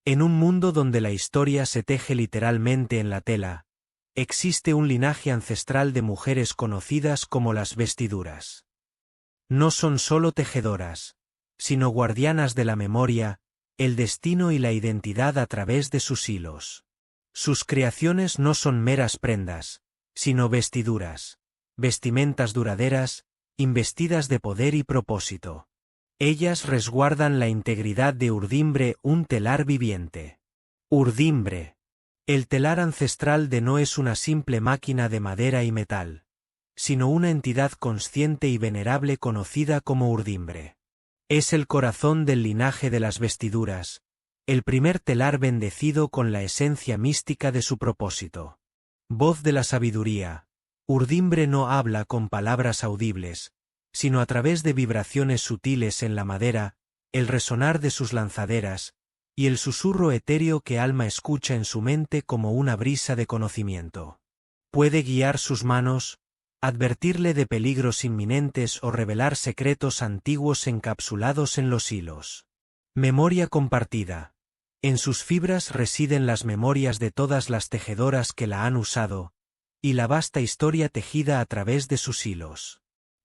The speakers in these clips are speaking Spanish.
En un mundo donde la historia se teje literalmente en la tela, existe un linaje ancestral de mujeres conocidas como las vestiduras. No son solo tejedoras, sino guardianas de la memoria, el destino y la identidad a través de sus hilos. Sus creaciones no son meras prendas, sino vestiduras, vestimentas duraderas, investidas de poder y propósito. Ellas resguardan la integridad de Urdimbre, un telar viviente. Urdimbre. El telar ancestral de No es una simple máquina de madera y metal, sino una entidad consciente y venerable conocida como Urdimbre. Es el corazón del linaje de las vestiduras, el primer telar bendecido con la esencia mística de su propósito. Voz de la sabiduría. Urdimbre no habla con palabras audibles, sino a través de vibraciones sutiles en la madera, el resonar de sus lanzaderas, y el susurro etéreo que Alma escucha en su mente como una brisa de conocimiento. Puede guiar sus manos, advertirle de peligros inminentes o revelar secretos antiguos encapsulados en los hilos. Memoria compartida. En sus fibras residen las memorias de todas las tejedoras que la han usado, y la vasta historia tejida a través de sus hilos.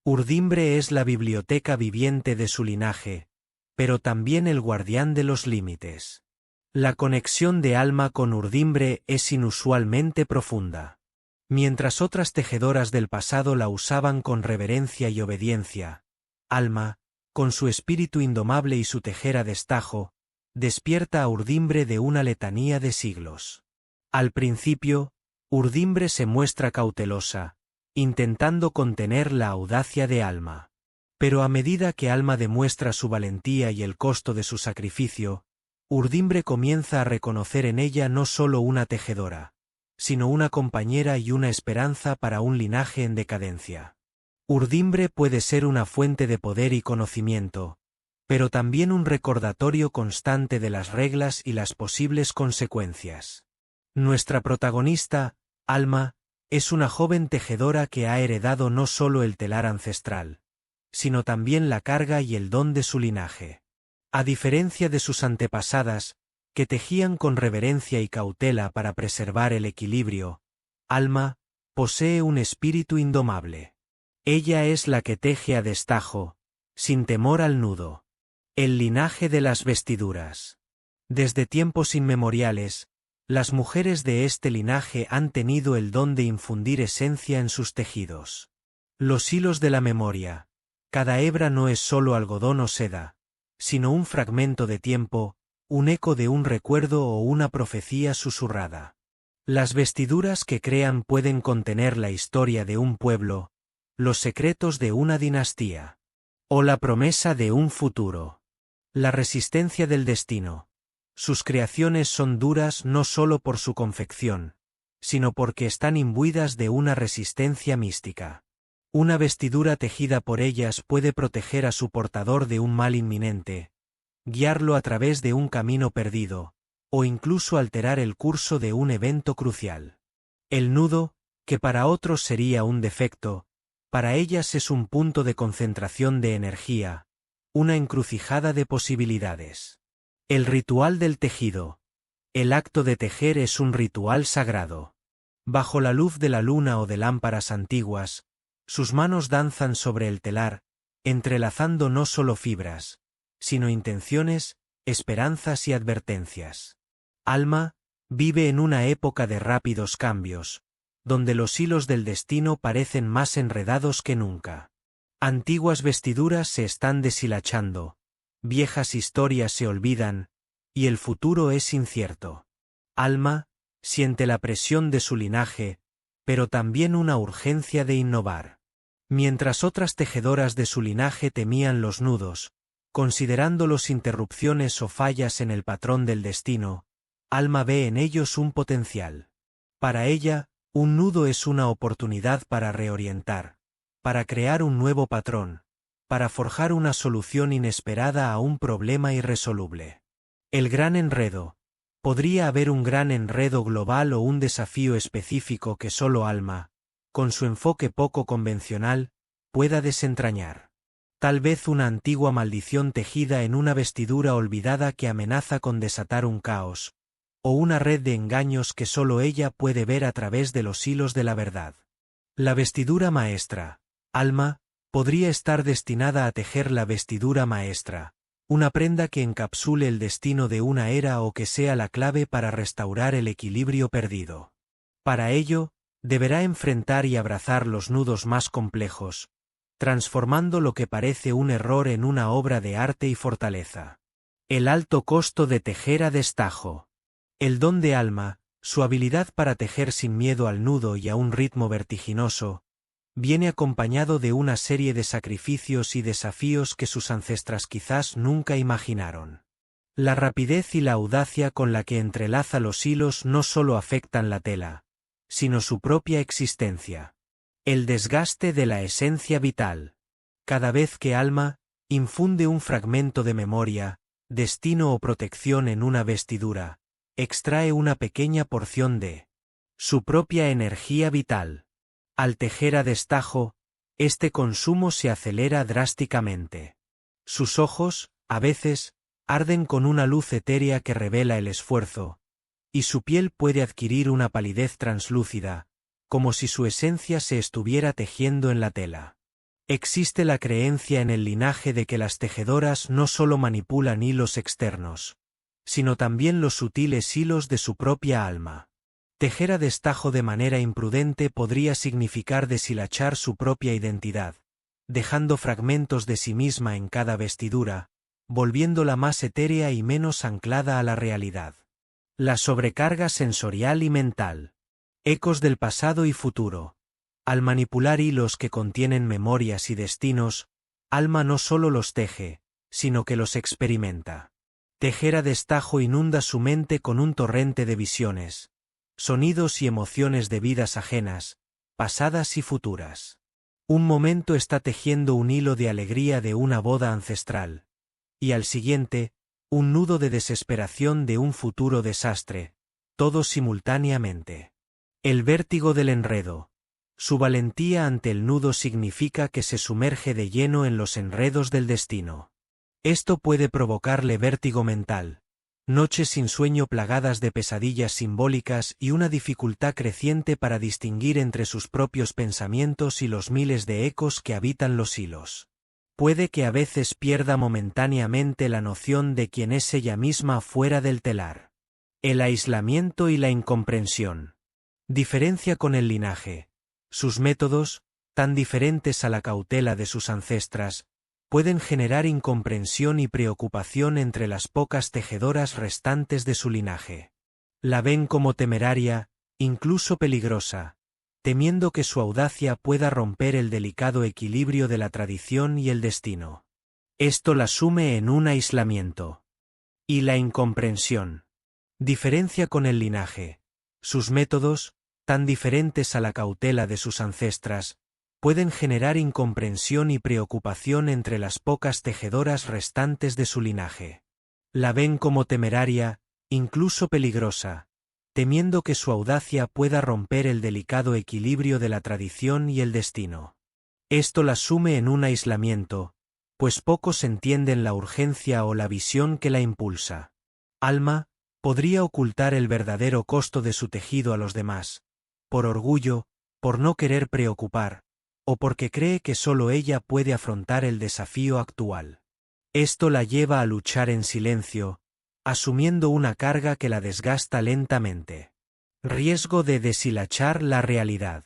Urdimbre es la biblioteca viviente de su linaje, pero también el guardián de los límites. La conexión de Alma con Urdimbre es inusualmente profunda. Mientras otras tejedoras del pasado la usaban con reverencia y obediencia, Alma, con su espíritu indomable y su tejer a destajo, despierta a Urdimbre de una letanía de siglos. Al principio, Urdimbre se muestra cautelosa, intentando contener la audacia de Alma. Pero a medida que Alma demuestra su valentía y el costo de su sacrificio, Urdimbre comienza a reconocer en ella no solo una tejedora, sino una compañera y una esperanza para un linaje en decadencia. Urdimbre puede ser una fuente de poder y conocimiento, pero también un recordatorio constante de las reglas y las posibles consecuencias. Nuestra protagonista, Alma, es una joven tejedora que ha heredado no solo el telar ancestral, sino también la carga y el don de su linaje. A diferencia de sus antepasadas, que tejían con reverencia y cautela para preservar el equilibrio, Alma posee un espíritu indomable. Ella es la que teje a destajo, sin temor al nudo. El linaje de las vestiduras. Desde tiempos inmemoriales, las mujeres de este linaje han tenido el don de infundir esencia en sus tejidos. Los hilos de la memoria. Cada hebra no es solo algodón o seda, sino un fragmento de tiempo, un eco de un recuerdo o una profecía susurrada. Las vestiduras que crean pueden contener la historia de un pueblo, los secretos de una dinastía, o la promesa de un futuro. La resistencia del destino. Sus creaciones son duras no solo por su confección, sino porque están imbuidas de una resistencia mística. Una vestidura tejida por ellas puede proteger a su portador de un mal inminente, guiarlo a través de un camino perdido, o incluso alterar el curso de un evento crucial. El nudo, que para otros sería un defecto, para ellas es un punto de concentración de energía, una encrucijada de posibilidades. El ritual del tejido. El acto de tejer es un ritual sagrado. Bajo la luz de la luna o de lámparas antiguas, sus manos danzan sobre el telar, entrelazando no solo fibras, sino intenciones, esperanzas y advertencias. Alma vive en una época de rápidos cambios, donde los hilos del destino parecen más enredados que nunca. Antiguas vestiduras se están deshilachando, viejas historias se olvidan, y el futuro es incierto. Alma siente la presión de su linaje, pero también una urgencia de innovar. Mientras otras tejedoras de su linaje temían los nudos, considerándolos interrupciones o fallas en el patrón del destino, Alma ve en ellos un potencial. Para ella, un nudo es una oportunidad para reorientar, para crear un nuevo patrón, para forjar una solución inesperada a un problema irresoluble. El gran enredo. Podría haber un gran enredo global o un desafío específico que solo Alma, con su enfoque poco convencional, pueda desentrañar. Tal vez una antigua maldición tejida en una vestidura olvidada que amenaza con desatar un caos, o una red de engaños que solo ella puede ver a través de los hilos de la verdad. La vestidura maestra, alma, podría estar destinada a tejer la vestidura maestra, una prenda que encapsule el destino de una era o que sea la clave para restaurar el equilibrio perdido. Para ello, deberá enfrentar y abrazar los nudos más complejos, transformando lo que parece un error en una obra de arte y fortaleza. El alto costo de tejer a destajo. El don de alma, su habilidad para tejer sin miedo al nudo y a un ritmo vertiginoso, viene acompañado de una serie de sacrificios y desafíos que sus ancestras quizás nunca imaginaron. La rapidez y la audacia con la que entrelaza los hilos no solo afectan la tela, sino su propia existencia. El desgaste de la esencia vital. Cada vez que alma infunde un fragmento de memoria, destino o protección en una vestidura, extrae una pequeña porción de su propia energía vital. Al tejer a destajo, este consumo se acelera drásticamente. Sus ojos, a veces, arden con una luz etérea que revela el esfuerzo, y su piel puede adquirir una palidez translúcida, como si su esencia se estuviera tejiendo en la tela. Existe la creencia en el linaje de que las tejedoras no solo manipulan hilos externos, sino también los sutiles hilos de su propia alma. Tejer a destajo de manera imprudente podría significar deshilachar su propia identidad, dejando fragmentos de sí misma en cada vestidura, volviéndola más etérea y menos anclada a la realidad. La sobrecarga sensorial y mental. Ecos del pasado y futuro. Al manipular hilos que contienen memorias y destinos, alma no solo los teje, sino que los experimenta. Tejer a destajo inunda su mente con un torrente de visiones, sonidos y emociones de vidas ajenas, pasadas y futuras. Un momento está tejiendo un hilo de alegría de una boda ancestral, y al siguiente, un nudo de desesperación de un futuro desastre, todo simultáneamente. El vértigo del enredo. Su valentía ante el nudo significa que se sumerge de lleno en los enredos del destino. Esto puede provocarle vértigo mental, noches sin sueño plagadas de pesadillas simbólicas y una dificultad creciente para distinguir entre sus propios pensamientos y los miles de ecos que habitan los hilos. Puede que a veces pierda momentáneamente la noción de quién es ella misma fuera del telar. El aislamiento y la incomprensión. Diferencia con el linaje. Sus métodos, tan diferentes a la cautela de sus ancestras, pueden generar incomprensión y preocupación entre las pocas tejedoras restantes de su linaje. La ven como temeraria, incluso peligrosa, temiendo que su audacia pueda romper el delicado equilibrio de la tradición y el destino. Esto la sume en un aislamiento. Y la incomprensión. Diferencia con el linaje. Sus métodos, tan diferentes a la cautela de sus ancestras, pueden generar incomprensión y preocupación entre las pocas tejedoras restantes de su linaje. La ven como temeraria, incluso peligrosa, temiendo que su audacia pueda romper el delicado equilibrio de la tradición y el destino. Esto la sume en un aislamiento, pues pocos entienden la urgencia o la visión que la impulsa. Alma, podría ocultar el verdadero costo de su tejido a los demás, por orgullo, por no querer preocupar, o porque cree que solo ella puede afrontar el desafío actual. Esto la lleva a luchar en silencio, asumiendo una carga que la desgasta lentamente. Riesgo de deshilachar la realidad.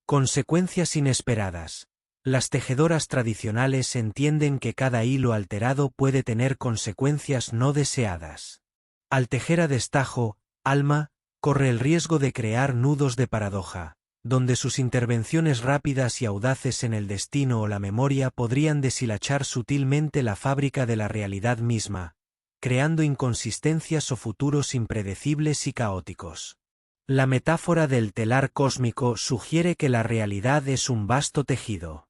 Consecuencias inesperadas. Las tejedoras tradicionales entienden que cada hilo alterado puede tener consecuencias no deseadas. Al tejer a destajo, alma, corre el riesgo de crear nudos de paradoja, donde sus intervenciones rápidas y audaces en el destino o la memoria podrían deshilachar sutilmente la fábrica de la realidad misma, creando inconsistencias o futuros impredecibles y caóticos. La metáfora del telar cósmico sugiere que la realidad es un vasto tejido.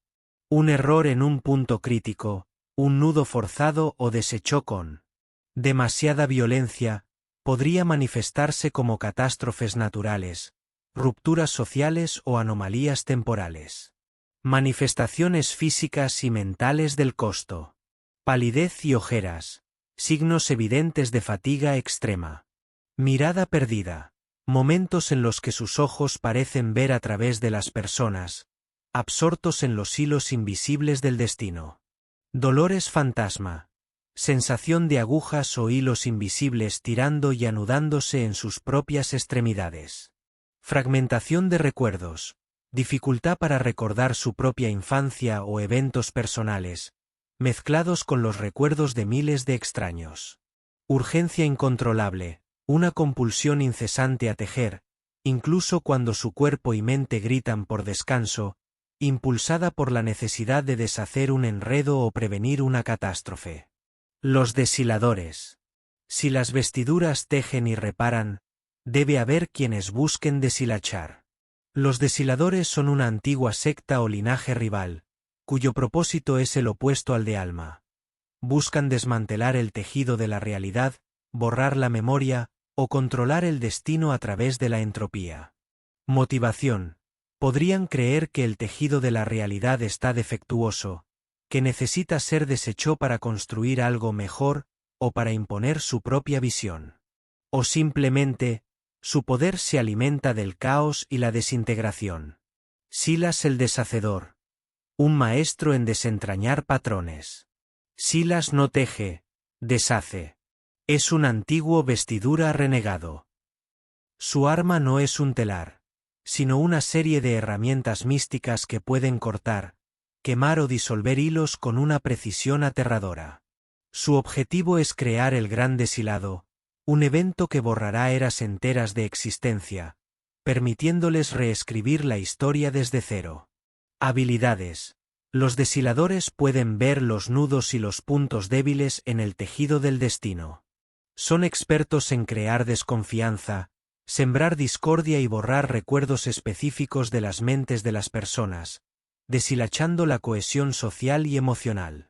Un error en un punto crítico, un nudo forzado o deshecho con demasiada violencia, podría manifestarse como catástrofes naturales, rupturas sociales o anomalías temporales. Manifestaciones físicas y mentales del costo. Palidez y ojeras. Signos evidentes de fatiga extrema. Mirada perdida. Momentos en los que sus ojos parecen ver a través de las personas, absortos en los hilos invisibles del destino. Dolores fantasma. Sensación de agujas o hilos invisibles tirando y anudándose en sus propias extremidades. Fragmentación de recuerdos. Dificultad para recordar su propia infancia o eventos personales, mezclados con los recuerdos de miles de extraños. Urgencia incontrolable. Una compulsión incesante a tejer, incluso cuando su cuerpo y mente gritan por descanso, impulsada por la necesidad de deshacer un enredo o prevenir una catástrofe. Los deshiladores. Si las vestiduras tejen y reparan, debe haber quienes busquen deshilachar. Los deshiladores son una antigua secta o linaje rival, cuyo propósito es el opuesto al de alma. Buscan desmantelar el tejido de la realidad, borrar la memoria, o controlar el destino a través de la entropía. Motivación. Podrían creer que el tejido de la realidad está defectuoso, que necesita ser deshecho para construir algo mejor, o para imponer su propia visión. O simplemente, su poder se alimenta del caos y la desintegración. Silas el deshacedor. Un maestro en desentrañar patrones. Silas no teje, deshace. Es un antiguo vestidura renegado. Su arma no es un telar, sino una serie de herramientas místicas que pueden cortar, quemar o disolver hilos con una precisión aterradora. Su objetivo es crear el gran deshilado, un evento que borrará eras enteras de existencia, permitiéndoles reescribir la historia desde cero. Habilidades. Los deshiladores pueden ver los nudos y los puntos débiles en el tejido del destino. Son expertos en crear desconfianza, sembrar discordia y borrar recuerdos específicos de las mentes de las personas, deshilachando la cohesión social y emocional.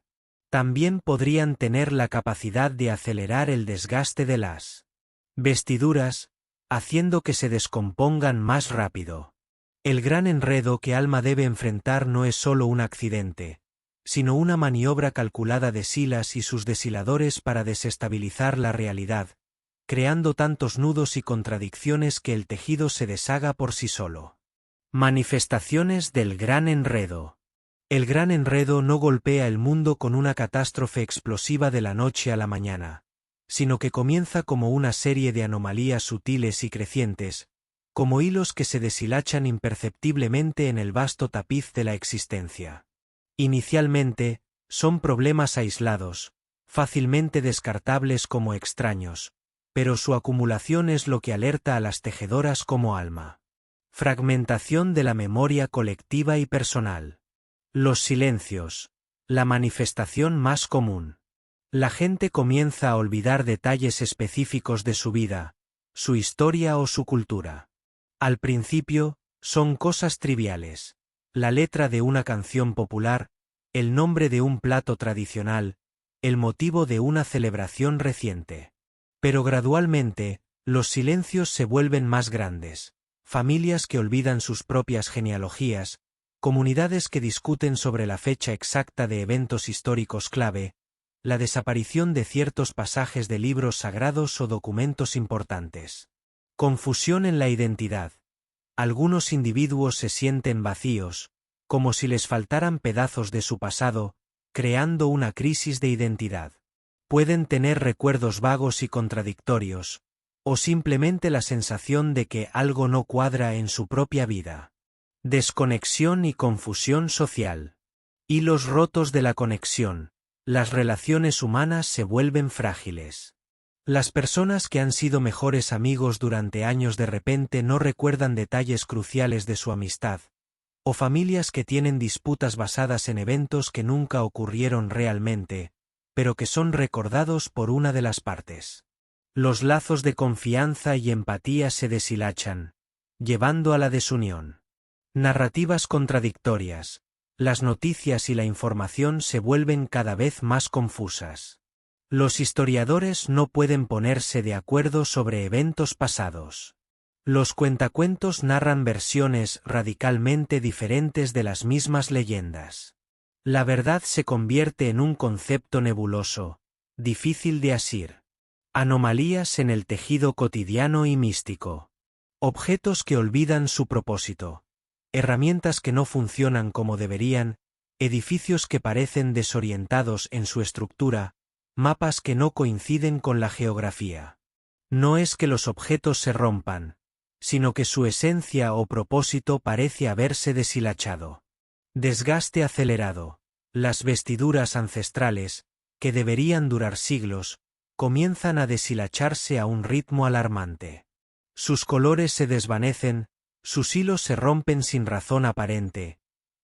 También podrían tener la capacidad de acelerar el desgaste de las vestiduras, haciendo que se descompongan más rápido. El gran enredo que Alma debe enfrentar no es solo un accidente, sino una maniobra calculada de Silas y sus deshiladores para desestabilizar la realidad, creando tantos nudos y contradicciones que el tejido se deshaga por sí solo. Manifestaciones del gran enredo. El gran enredo no golpea el mundo con una catástrofe explosiva de la noche a la mañana, sino que comienza como una serie de anomalías sutiles y crecientes, como hilos que se deshilachan imperceptiblemente en el vasto tapiz de la existencia. Inicialmente, son problemas aislados, fácilmente descartables como extraños, pero su acumulación es lo que alerta a las tejedoras como Alma. Fragmentación de la memoria colectiva y personal. Los silencios. La manifestación más común. La gente comienza a olvidar detalles específicos de su vida, su historia o su cultura. Al principio, son cosas triviales. La letra de una canción popular, el nombre de un plato tradicional, el motivo de una celebración reciente. Pero gradualmente, los silencios se vuelven más grandes. Familias que olvidan sus propias genealogías, comunidades que discuten sobre la fecha exacta de eventos históricos clave, la desaparición de ciertos pasajes de libros sagrados o documentos importantes. Confusión en la identidad. Algunos individuos se sienten vacíos, como si les faltaran pedazos de su pasado, creando una crisis de identidad. Pueden tener recuerdos vagos y contradictorios, o simplemente la sensación de que algo no cuadra en su propia vida. Desconexión y confusión social. Hilos rotos de la conexión. Las relaciones humanas se vuelven frágiles. Las personas que han sido mejores amigos durante años de repente no recuerdan detalles cruciales de su amistad, o familias que tienen disputas basadas en eventos que nunca ocurrieron realmente, pero que son recordados por una de las partes. Los lazos de confianza y empatía se deshilachan, llevando a la desunión. Narrativas contradictorias. Las noticias y la información se vuelven cada vez más confusas. Los historiadores no pueden ponerse de acuerdo sobre eventos pasados. Los cuentacuentos narran versiones radicalmente diferentes de las mismas leyendas. La verdad se convierte en un concepto nebuloso, difícil de asir. Anomalías en el tejido cotidiano y místico. Objetos que olvidan su propósito. Herramientas que no funcionan como deberían, edificios que parecen desorientados en su estructura, mapas que no coinciden con la geografía. No es que los objetos se rompan, sino que su esencia o propósito parece haberse deshilachado. Desgaste acelerado. Las vestiduras ancestrales, que deberían durar siglos, comienzan a deshilacharse a un ritmo alarmante. Sus colores se desvanecen, sus hilos se rompen sin razón aparente,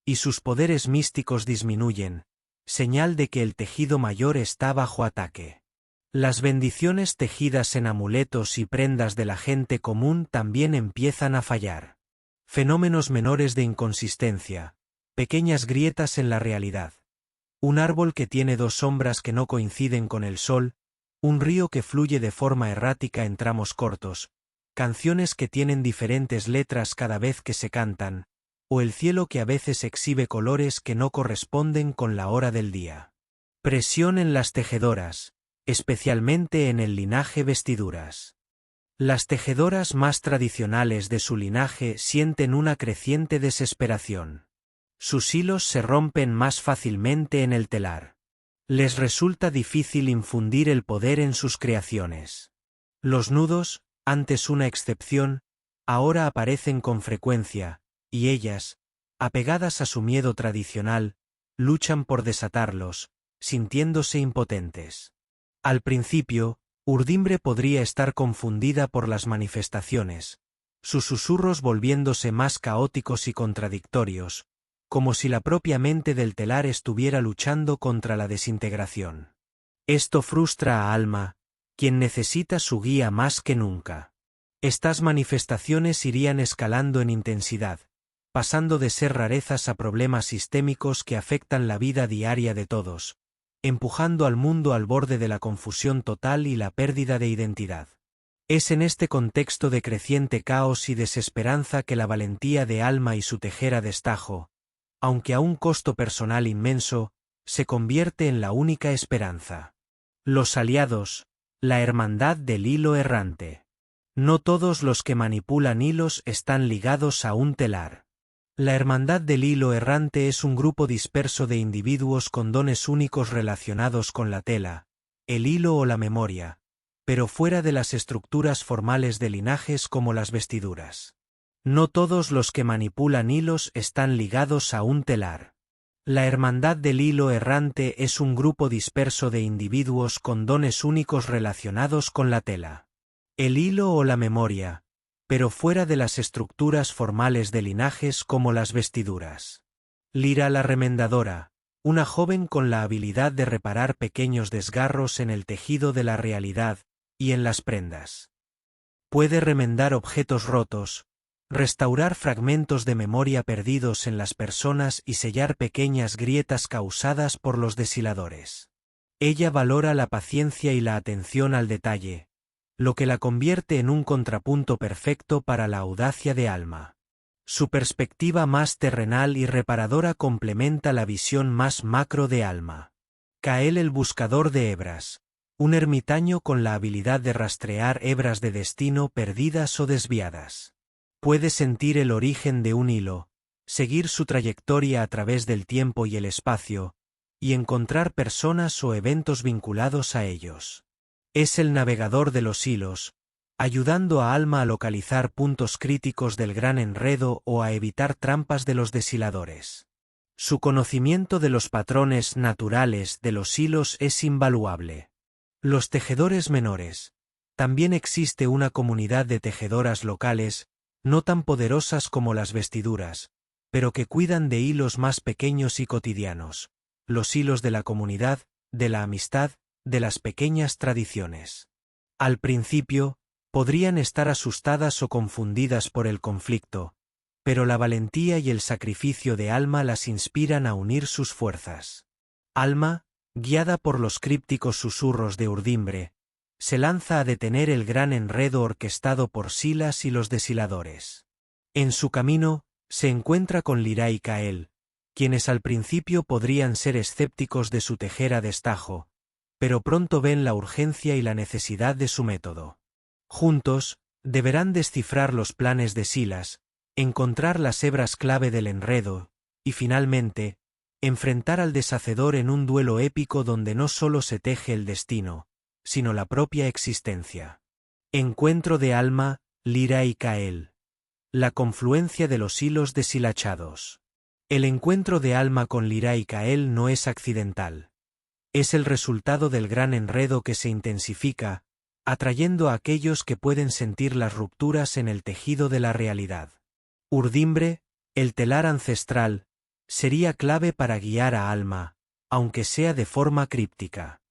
y sus poderes místicos disminuyen, señal de que el tejido mayor está bajo ataque. Las bendiciones tejidas en amuletos y prendas de la gente común también empiezan a fallar. Fenómenos menores de inconsistencia, pequeñas grietas en la realidad. Un árbol que tiene dos sombras que no coinciden con el sol, un río que fluye de forma errática en tramos cortos, canciones que tienen diferentes letras cada vez que se cantan, o el cielo que a veces exhibe colores que no corresponden con la hora del día. Presión en las tejedoras, especialmente en el linaje vestiduras. Las tejedoras más tradicionales de su linaje sienten una creciente desesperación. Sus hilos se rompen más fácilmente en el telar. Les resulta difícil infundir el poder en sus creaciones. Los nudos, antes una excepción, ahora aparecen con frecuencia, y ellas, apegadas a su miedo tradicional, luchan por desatarlos, sintiéndose impotentes. Al principio, Urdimbre podría estar confundida por las manifestaciones, sus susurros volviéndose más caóticos y contradictorios, como si la propia mente del telar estuviera luchando contra la desintegración. Esto frustra a Alma, quien necesita su guía más que nunca. Estas manifestaciones irían escalando en intensidad, pasando de ser rarezas a problemas sistémicos que afectan la vida diaria de todos, empujando al mundo al borde de la confusión total y la pérdida de identidad. Es en este contexto de creciente caos y desesperanza que la valentía de Alma y su tejera destajo, aunque a un costo personal inmenso, se convierte en la única esperanza. Los aliados, la hermandad del hilo errante. No todos los que manipulan hilos están ligados a un telar. La hermandad del hilo errante es un grupo disperso de individuos con dones únicos relacionados con la tela, el hilo o la memoria, pero fuera de las estructuras formales de linajes como las vestiduras. No todos los que manipulan hilos están ligados a un telar. La hermandad del hilo errante es un grupo disperso de individuos con dones únicos relacionados con la tela, el hilo o la memoria, pero fuera de las estructuras formales de linajes como las vestiduras. Lira la remendadora, una joven con la habilidad de reparar pequeños desgarros en el tejido de la realidad y en las prendas. Puede remendar objetos rotos, restaurar fragmentos de memoria perdidos en las personas y sellar pequeñas grietas causadas por los deshiladores. Ella valora la paciencia y la atención al detalle, lo que la convierte en un contrapunto perfecto para la audacia de Alma. Su perspectiva más terrenal y reparadora complementa la visión más macro de Alma. Kael el buscador de hebras, un ermitaño con la habilidad de rastrear hebras de destino perdidas o desviadas. Puede sentir el origen de un hilo, seguir su trayectoria a través del tiempo y el espacio, y encontrar personas o eventos vinculados a ellos. Es el navegador de los hilos, ayudando a Alma a localizar puntos críticos del gran enredo o a evitar trampas de los deshiladores. Su conocimiento de los patrones naturales de los hilos es invaluable. Los tejedores menores. También existe una comunidad de tejedoras locales, no tan poderosas como las vestiduras, pero que cuidan de hilos más pequeños y cotidianos, los hilos de la comunidad, de la amistad, de las pequeñas tradiciones. Al principio, podrían estar asustadas o confundidas por el conflicto, pero la valentía y el sacrificio de Alma las inspiran a unir sus fuerzas. Alma, guiada por los crípticos susurros de Urdimbre, se lanza a detener el gran enredo orquestado por Silas y los deshiladores. En su camino, se encuentra con Lira y Cael, quienes al principio podrían ser escépticos de su tejer a destajo, pero pronto ven la urgencia y la necesidad de su método. Juntos, deberán descifrar los planes de Silas, encontrar las hebras clave del enredo, y finalmente, enfrentar al deshacedor en un duelo épico donde no solo se teje el destino, sino la propia existencia. Encuentro de Alma, Lira y Cael. La confluencia de los hilos deshilachados. El encuentro de Alma con Lira y Cael no es accidental. Es el resultado del gran enredo que se intensifica, atrayendo a aquellos que pueden sentir las rupturas en el tejido de la realidad. Urdimbre, el telar ancestral, sería clave para guiar a Alma, aunque sea de forma críptica.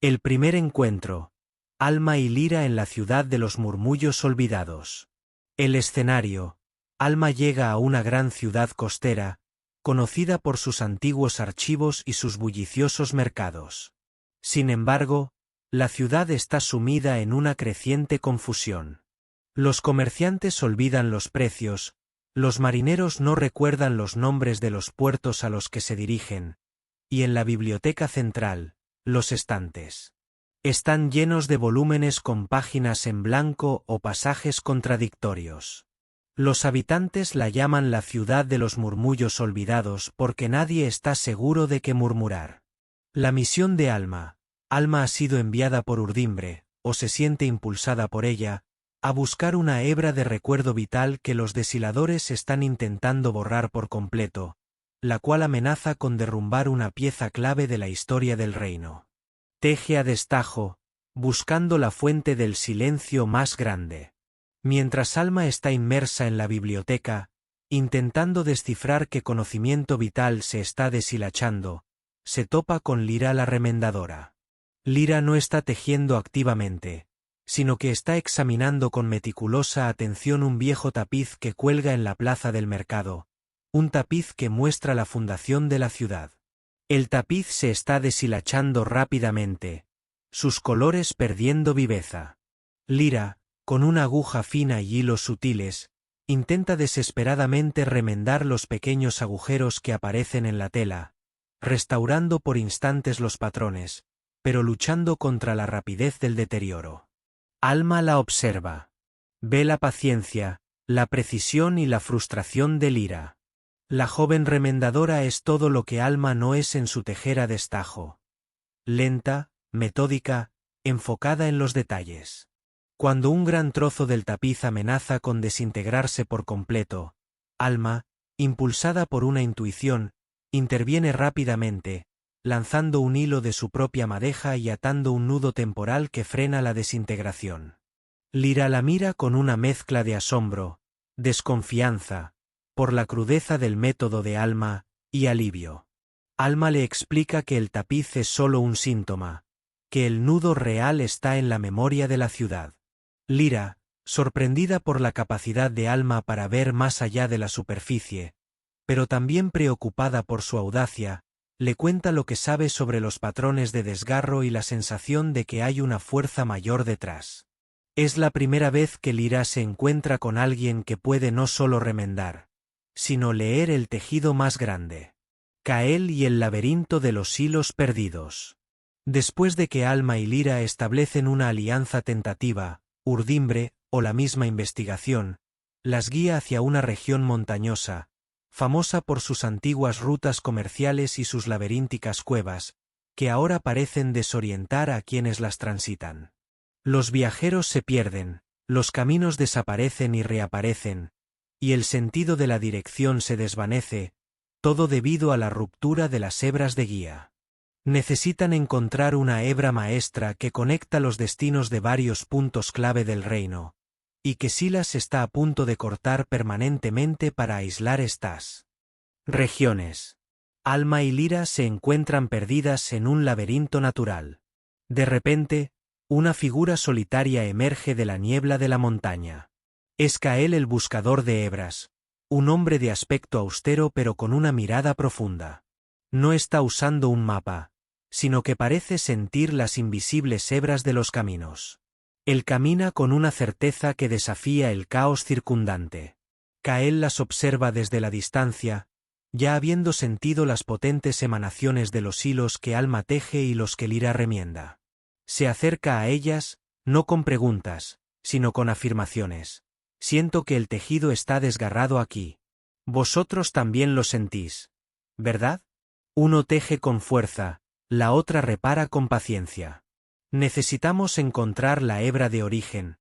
El primer encuentro, Alma y Lira en la ciudad de los murmullos olvidados. El escenario, Alma llega a una gran ciudad costera, conocida por sus antiguos archivos y sus bulliciosos mercados. Sin embargo, la ciudad está sumida en una creciente confusión. Los comerciantes olvidan los precios, los marineros no recuerdan los nombres de los puertos a los que se dirigen, y en la biblioteca central, los estantes están llenos de volúmenes con páginas en blanco o pasajes contradictorios. Los habitantes la llaman la ciudad de los murmullos olvidados porque nadie está seguro de qué murmurar. La misión de Alma ha sido enviada por Urdimbre, o se siente impulsada por ella, a buscar una hebra de recuerdo vital que los deshiladores están intentando borrar por completo, la cual amenaza con derrumbar una pieza clave de la historia del reino. Teje a destajo, buscando la fuente del silencio más grande. Mientras Alma está inmersa en la biblioteca, intentando descifrar qué conocimiento vital se está deshilachando, se topa con Lira la remendadora. Lira no está tejiendo activamente, sino que está examinando con meticulosa atención un viejo tapiz que cuelga en la plaza del mercado, un tapiz que muestra la fundación de la ciudad. El tapiz se está deshilachando rápidamente, sus colores perdiendo viveza. Lira, con una aguja fina y hilos sutiles, intenta desesperadamente remendar los pequeños agujeros que aparecen en la tela, restaurando por instantes los patrones, pero luchando contra la rapidez del deterioro. Alma la observa. Ve la paciencia, la precisión y la frustración de Lira. La joven remendadora es todo lo que Alma no es en su tejer a destajo. Lenta, metódica, enfocada en los detalles. Cuando un gran trozo del tapiz amenaza con desintegrarse por completo, Alma, impulsada por una intuición, interviene rápidamente, lanzando un hilo de su propia madeja y atando un nudo temporal que frena la desintegración. Lira la mira con una mezcla de asombro, desconfianza, por la crudeza del método de Alma, y alivio. Alma le explica que el tapiz es solo un síntoma, que el nudo real está en la memoria de la ciudad. Lira, sorprendida por la capacidad de Alma para ver más allá de la superficie, pero también preocupada por su audacia, le cuenta lo que sabe sobre los patrones de desgarro y la sensación de que hay una fuerza mayor detrás. Es la primera vez que Lira se encuentra con alguien que puede no solo remendar, sino leer el tejido más grande. Cael y el laberinto de los hilos perdidos. Después de que Alma y Lira establecen una alianza tentativa, Urdimbre, o la misma investigación, las guía hacia una región montañosa, famosa por sus antiguas rutas comerciales y sus laberínticas cuevas, que ahora parecen desorientar a quienes las transitan. Los viajeros se pierden, los caminos desaparecen y reaparecen, y el sentido de la dirección se desvanece, todo debido a la ruptura de las hebras de guía. Necesitan encontrar una hebra maestra que conecta los destinos de varios puntos clave del reino, y que Silas está a punto de cortar permanentemente para aislar estas regiones. Alma y Lira se encuentran perdidas en un laberinto natural. De repente, una figura solitaria emerge de la niebla de la montaña. Es Cael el buscador de hebras, un hombre de aspecto austero pero con una mirada profunda. No está usando un mapa, sino que parece sentir las invisibles hebras de los caminos. Él camina con una certeza que desafía el caos circundante. Kael las observa desde la distancia, ya habiendo sentido las potentes emanaciones de los hilos que Alma teje y los que Lyra remienda. Se acerca a ellas, no con preguntas, sino con afirmaciones. Siento que el tejido está desgarrado aquí. Vosotros también lo sentís, ¿verdad? Uno teje con fuerza, la otra repara con paciencia. Necesitamos encontrar la hebra de origen,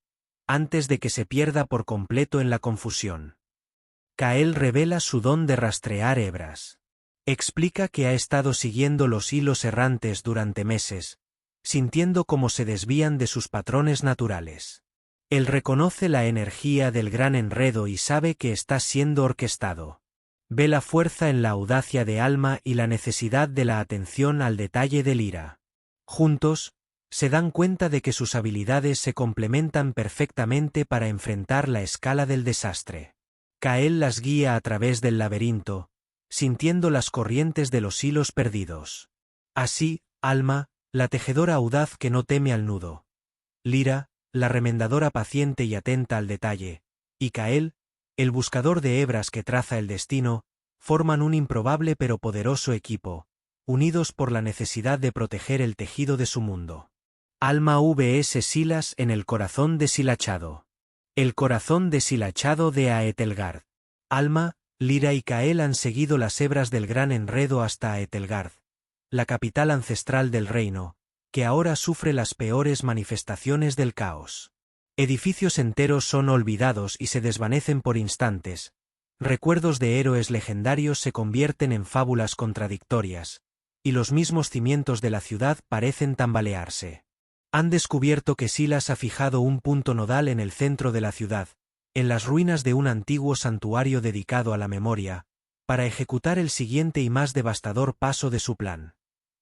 antes de que se pierda por completo en la confusión. Kael revela su don de rastrear hebras. Explica que ha estado siguiendo los hilos errantes durante meses, sintiendo cómo se desvían de sus patrones naturales. Él reconoce la energía del gran enredo y sabe que está siendo orquestado. Ve la fuerza en la audacia de Alma y la necesidad de la atención al detalle de Lyra. Juntos, se dan cuenta de que sus habilidades se complementan perfectamente para enfrentar la escala del desastre. Kael las guía a través del laberinto, sintiendo las corrientes de los hilos perdidos. Así, Alma, la tejedora audaz que no teme al nudo. Lyra, la remendadora paciente y atenta al detalle, y Kael, el buscador de hebras que traza el destino, forman un improbable pero poderoso equipo, unidos por la necesidad de proteger el tejido de su mundo. Alma vs Silas en el corazón deshilachado. El corazón deshilachado de Aethelgard. Alma, Lyra y Kael han seguido las hebras del gran enredo hasta Aethelgard, la capital ancestral del reino, que ahora sufre las peores manifestaciones del caos. Edificios enteros son olvidados y se desvanecen por instantes. Recuerdos de héroes legendarios se convierten en fábulas contradictorias, y los mismos cimientos de la ciudad parecen tambalearse. Han descubierto que Silas ha fijado un punto nodal en el centro de la ciudad, en las ruinas de un antiguo santuario dedicado a la memoria, para ejecutar el siguiente y más devastador paso de su plan: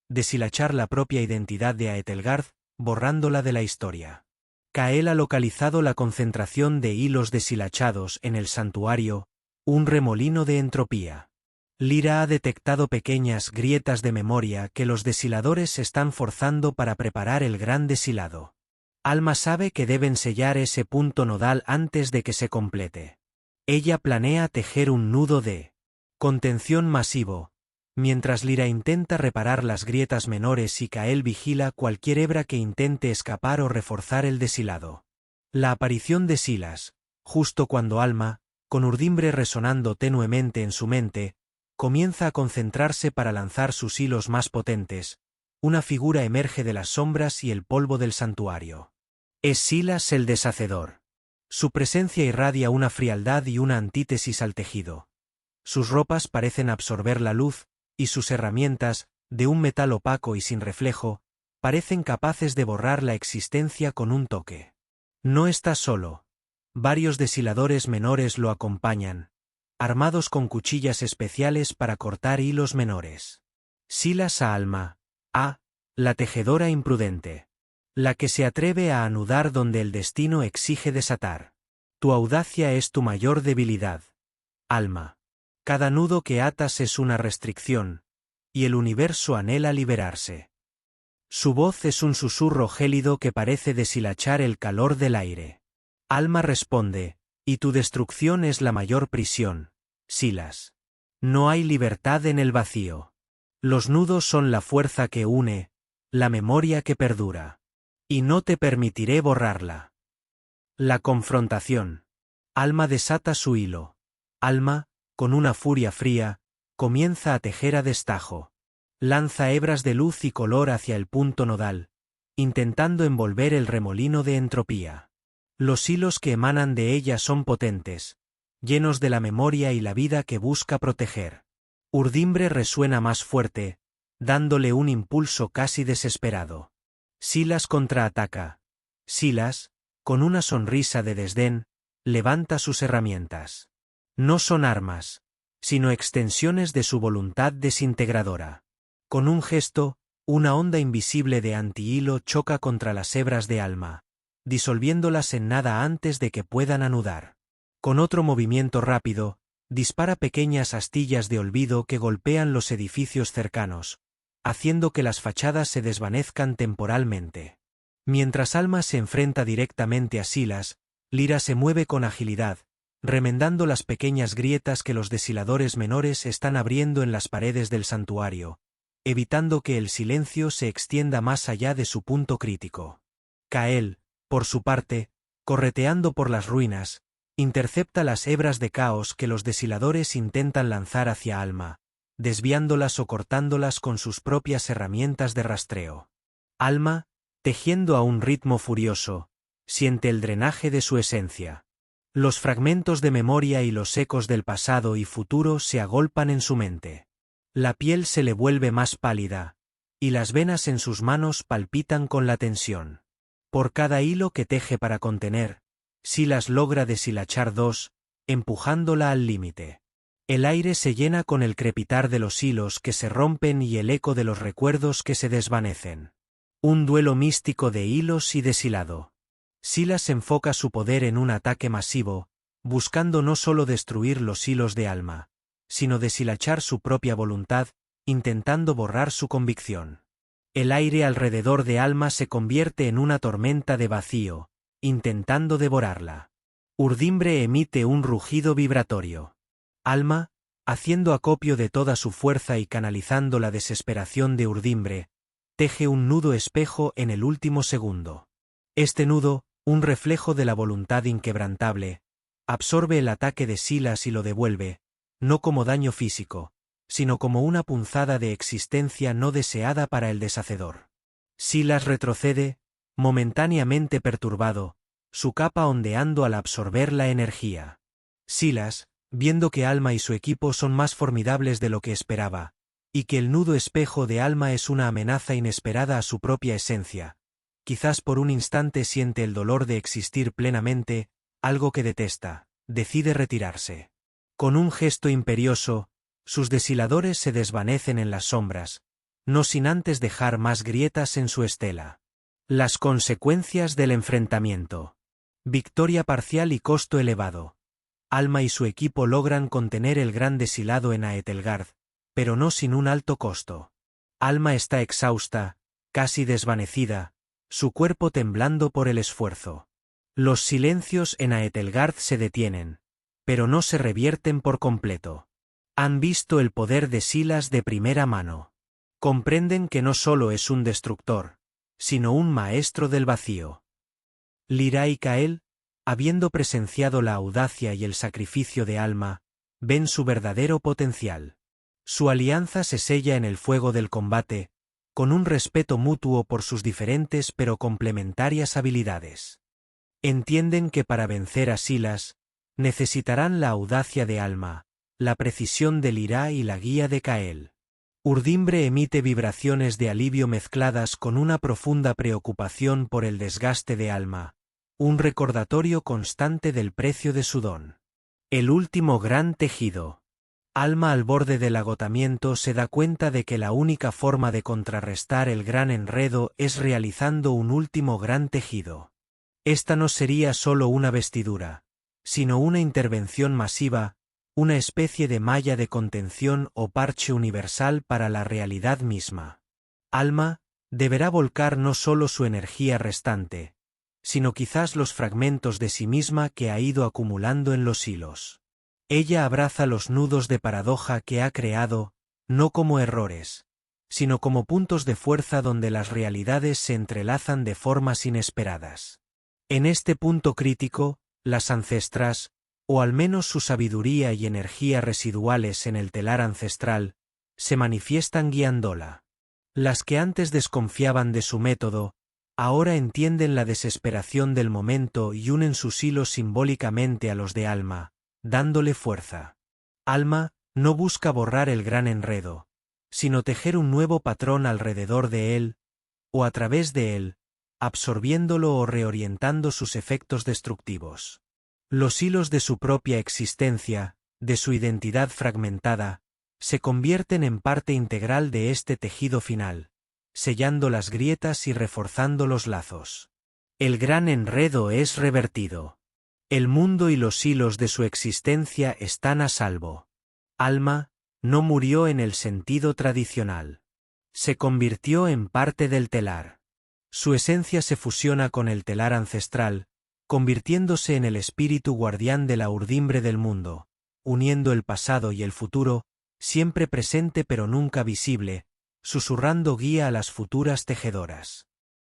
deshilachar la propia identidad de Aethelgard, borrándola de la historia. Kael ha localizado la concentración de hilos deshilachados en el santuario, un remolino de entropía. Lyra ha detectado pequeñas grietas de memoria que los deshiladores están forzando para preparar el gran deshilado. Alma sabe que deben sellar ese punto nodal antes de que se complete. Ella planea tejer un nudo de contención masivo, mientras Lyra intenta reparar las grietas menores y Kael vigila cualquier hebra que intente escapar o reforzar el deshilado. La aparición de Silas, justo cuando Alma, con urdimbre resonando tenuemente en su mente, comienza a concentrarse para lanzar sus hilos más potentes, una figura emerge de las sombras y el polvo del santuario. Es Silas el deshacedor. Su presencia irradia una frialdad y una antítesis al tejido. Sus ropas parecen absorber la luz, y sus herramientas, de un metal opaco y sin reflejo, parecen capaces de borrar la existencia con un toque. No está solo. Varios deshiladores menores lo acompañan, armados con cuchillas especiales para cortar hilos menores. Silas a Alma, la tejedora imprudente. La que se atreve a anudar donde el destino exige desatar. Tu audacia es tu mayor debilidad, Alma. Cada nudo que atas es una restricción, y el universo anhela liberarse. Su voz es un susurro gélido que parece deshilachar el calor del aire. Alma responde, y tu destrucción es la mayor prisión, Silas. No hay libertad en el vacío. Los nudos son la fuerza que une, la memoria que perdura. Y no te permitiré borrarla. La confrontación. Alma desata su hilo. Alma, con una furia fría, comienza a tejer a destajo. Lanza hebras de luz y color hacia el punto nodal, intentando envolver el remolino de entropía. Los hilos que emanan de ella son potentes, llenos de la memoria y la vida que busca proteger. Urdimbre resuena más fuerte, dándole un impulso casi desesperado. Silas contraataca. Silas, con una sonrisa de desdén, levanta sus herramientas. No son armas, sino extensiones de su voluntad desintegradora. Con un gesto, una onda invisible de antihilo choca contra las hebras de Alma, disolviéndolas en nada antes de que puedan anudar. Con otro movimiento rápido, dispara pequeñas astillas de olvido que golpean los edificios cercanos, haciendo que las fachadas se desvanezcan temporalmente. Mientras Alma se enfrenta directamente a Silas, Lyra se mueve con agilidad, remendando las pequeñas grietas que los deshiladores menores están abriendo en las paredes del santuario, evitando que el silencio se extienda más allá de su punto crítico. Kael, por su parte, correteando por las ruinas, intercepta las hebras de caos que los deshiladores intentan lanzar hacia Alma, desviándolas o cortándolas con sus propias herramientas de rastreo. Alma, tejiendo a un ritmo furioso, siente el drenaje de su esencia. Los fragmentos de memoria y los ecos del pasado y futuro se agolpan en su mente. La piel se le vuelve más pálida, y las venas en sus manos palpitan con la tensión. Por cada hilo que teje para contener, Silas logra deshilachar dos, empujándola al límite. El aire se llena con el crepitar de los hilos que se rompen y el eco de los recuerdos que se desvanecen. Un duelo místico de hilos y deshilado. Silas enfoca su poder en un ataque masivo, buscando no solo destruir los hilos de Alma, sino deshilachar su propia voluntad, intentando borrar su convicción. El aire alrededor de Alma se convierte en una tormenta de vacío, intentando devorarla. Urdimbre emite un rugido vibratorio. Alma, haciendo acopio de toda su fuerza y canalizando la desesperación de Urdimbre, teje un nudo espejo en el último segundo. Este nudo, un reflejo de la voluntad inquebrantable, absorbe el ataque de Silas y lo devuelve, no como daño físico, sino como una punzada de existencia no deseada para el deshacedor. Silas retrocede, momentáneamente perturbado, su capa ondeando al absorber la energía. Silas, viendo que Alma y su equipo son más formidables de lo que esperaba, y que el nudo espejo de Alma es una amenaza inesperada a su propia esencia, quizás por un instante siente el dolor de existir plenamente, algo que detesta, decide retirarse. Con un gesto imperioso, sus deshiladores se desvanecen en las sombras, no sin antes dejar más grietas en su estela. Las consecuencias del enfrentamiento. Victoria parcial y costo elevado. Alma y su equipo logran contener el gran deshilado en Aethelgard, pero no sin un alto costo. Alma está exhausta, casi desvanecida, su cuerpo temblando por el esfuerzo. Los silencios en Aethelgard se detienen, pero no se revierten por completo. Han visto el poder de Silas de primera mano. Comprenden que no solo es un destructor, sino un maestro del vacío. Lyra y Kael, habiendo presenciado la audacia y el sacrificio de Alma, ven su verdadero potencial. Su alianza se sella en el fuego del combate, con un respeto mutuo por sus diferentes pero complementarias habilidades. Entienden que para vencer a Silas, necesitarán la audacia de Alma, la precisión de Lyra y la guía de Kael. Urdimbre emite vibraciones de alivio mezcladas con una profunda preocupación por el desgaste de Alma, un recordatorio constante del precio de su don. El último gran tejido. Alma al borde del agotamiento se da cuenta de que la única forma de contrarrestar el gran enredo es realizando un último gran tejido. Esta no sería solo una vestidura, sino una intervención masiva, una especie de malla de contención o parche universal para la realidad misma. Alma deberá volcar no solo su energía restante, sino quizás los fragmentos de sí misma que ha ido acumulando en los hilos. Ella abraza los nudos de paradoja que ha creado, no como errores, sino como puntos de fuerza donde las realidades se entrelazan de formas inesperadas. En este punto crítico, las ancestras, o al menos su sabiduría y energía residuales en el telar ancestral, se manifiestan guiándola. Las que antes desconfiaban de su método, ahora entienden la desesperación del momento y unen sus hilos simbólicamente a los de Alma, dándole fuerza. Alma no busca borrar el gran enredo, sino tejer un nuevo patrón alrededor de él, o a través de él, absorbiéndolo o reorientando sus efectos destructivos. Los hilos de su propia existencia, de su identidad fragmentada, se convierten en parte integral de este tejido final, sellando las grietas y reforzando los lazos. El gran enredo es revertido. El mundo y los hilos de su existencia están a salvo. Alma no murió en el sentido tradicional. Se convirtió en parte del telar. Su esencia se fusiona con el telar ancestral, convirtiéndose en el espíritu guardián de la urdimbre del mundo, uniendo el pasado y el futuro, siempre presente pero nunca visible, susurrando guía a las futuras tejedoras.